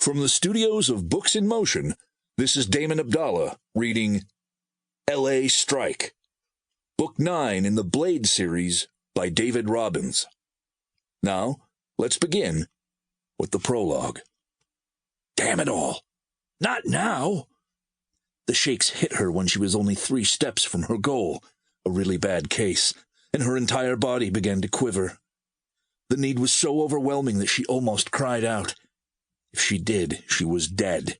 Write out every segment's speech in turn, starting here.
From the studios of Books in Motion, this is Damon Abdallah reading L.A. Strike, Book 9 in the Blade series by David Robbins. Now, let's begin with the prologue. Damn it all! Not now! The shakes hit her when she was only 3 steps from her goal, a really bad case, and her entire body began to quiver. The need was so overwhelming that she almost cried out. If she did, she was dead.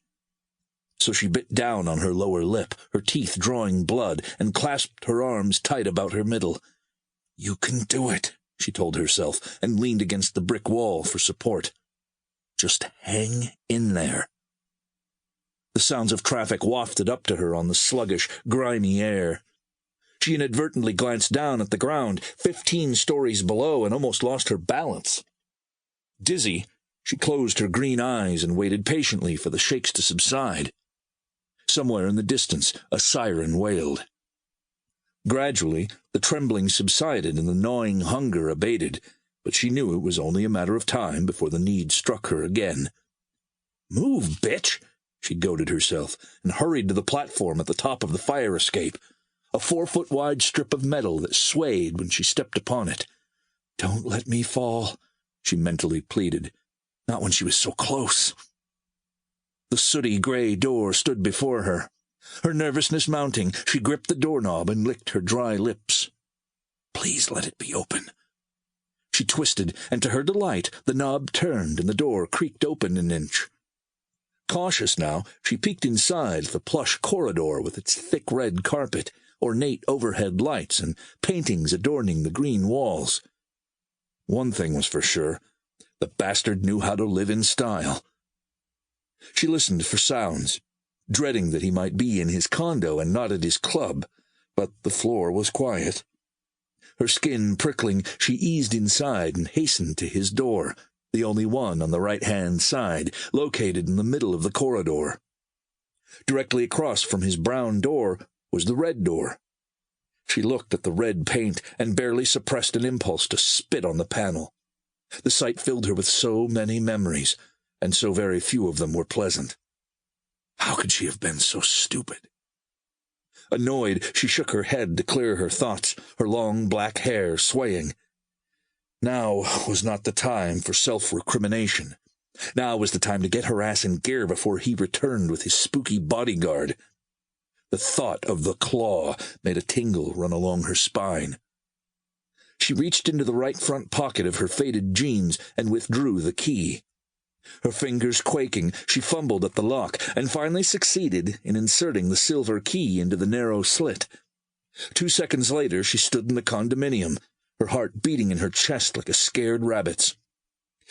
So she bit down on her lower lip, her teeth drawing blood, and clasped her arms tight about her middle. "You can do it," she told herself, and leaned against the brick wall for support. Just hang in there. The sounds of traffic wafted up to her on the sluggish, grimy air. She inadvertently glanced down at the ground, 15 stories below, and almost lost her balance. Dizzy, she closed her green eyes and waited patiently for the shakes to subside. Somewhere in the distance, a siren wailed. Gradually, the trembling subsided and the gnawing hunger abated, but she knew it was only a matter of time before the need struck her again. "Move, bitch!" she goaded herself, and hurried to the platform at the top of the fire escape, a 4-foot-wide strip of metal that swayed when she stepped upon it. "Don't let me fall," she mentally pleaded. Not when she was so close. The sooty gray door stood before her. Her nervousness mounting, she gripped the doorknob and licked her dry lips. Please let it be open. She twisted, and to her delight, the knob turned and the door creaked open an inch. Cautious now, she peeked inside the plush corridor with its thick red carpet, ornate overhead lights, and paintings adorning the green walls. One thing was for sure. The bastard knew how to live in style. She listened for sounds, dreading that he might be in his condo and not at his club, but the floor was quiet. Her skin prickling, she eased inside and hastened to his door, the only one on the right-hand side, located in the middle of the corridor. Directly across from his brown door was the red door. She looked at the red paint and barely suppressed an impulse to spit on the panel. The sight filled her with so many memories, and so very few of them were pleasant. How could she have been so stupid? Annoyed, she shook her head to clear her thoughts, her long black hair swaying. Now was not the time for self-recrimination. Now was the time to get her ass in gear before he returned with his spooky bodyguard. The thought of the claw made a tingle run along her spine. She reached into the right front pocket of her faded jeans and withdrew the key. Her fingers quaking, she fumbled at the lock and finally succeeded in inserting the silver key into the narrow slit. 2 seconds later, she stood in the condominium, her heart beating in her chest like a scared rabbit's.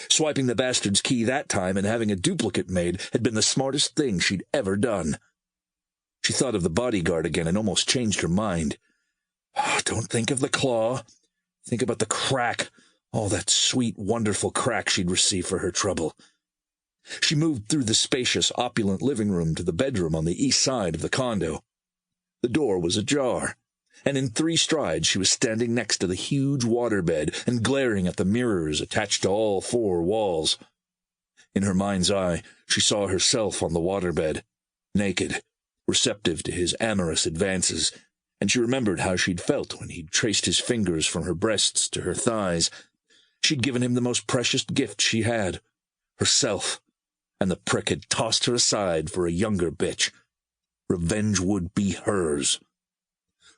Swiping the bastard's key that time and having a duplicate made had been the smartest thing she'd ever done. She thought of the bodyguard again and almost changed her mind. Don't think of the claw. Think about the crack, all that sweet, wonderful crack she'd receive for her trouble. She moved through the spacious, opulent living room to the bedroom on the east side of the condo. The door was ajar, and in 3 strides she was standing next to the huge waterbed and glaring at the mirrors attached to all 4 walls. In her mind's eye, she saw herself on the waterbed, naked, receptive to his amorous advances, and she remembered how she'd felt when he'd traced his fingers from her breasts to her thighs. She'd given him the most precious gift she had, herself, and the prick had tossed her aside for a younger bitch. Revenge would be hers.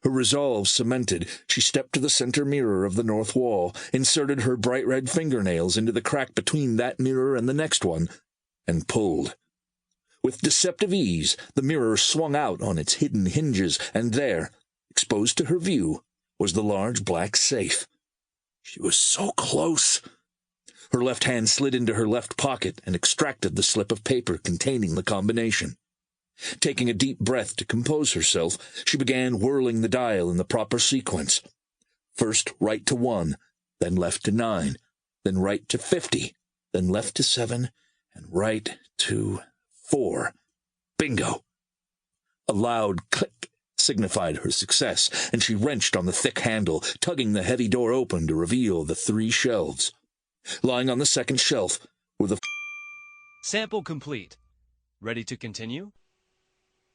Her resolve cemented, she stepped to the center mirror of the north wall, inserted her bright red fingernails into the crack between that mirror and the next one, and pulled. With deceptive ease, the mirror swung out on its hidden hinges, and there, exposed to her view, was the large black safe. She was so close. Her left hand slid into her left pocket and extracted the slip of paper containing the combination. Taking a deep breath to compose herself, she began whirling the dial in the proper sequence. First right to 1, then left to 9, then right to 50, then left to 7, and right to 4. Bingo! A loud click signified her success, and she wrenched on the thick handle, tugging the heavy door open to reveal the 3 shelves. Lying on the second shelf were the Sample complete. Ready to continue?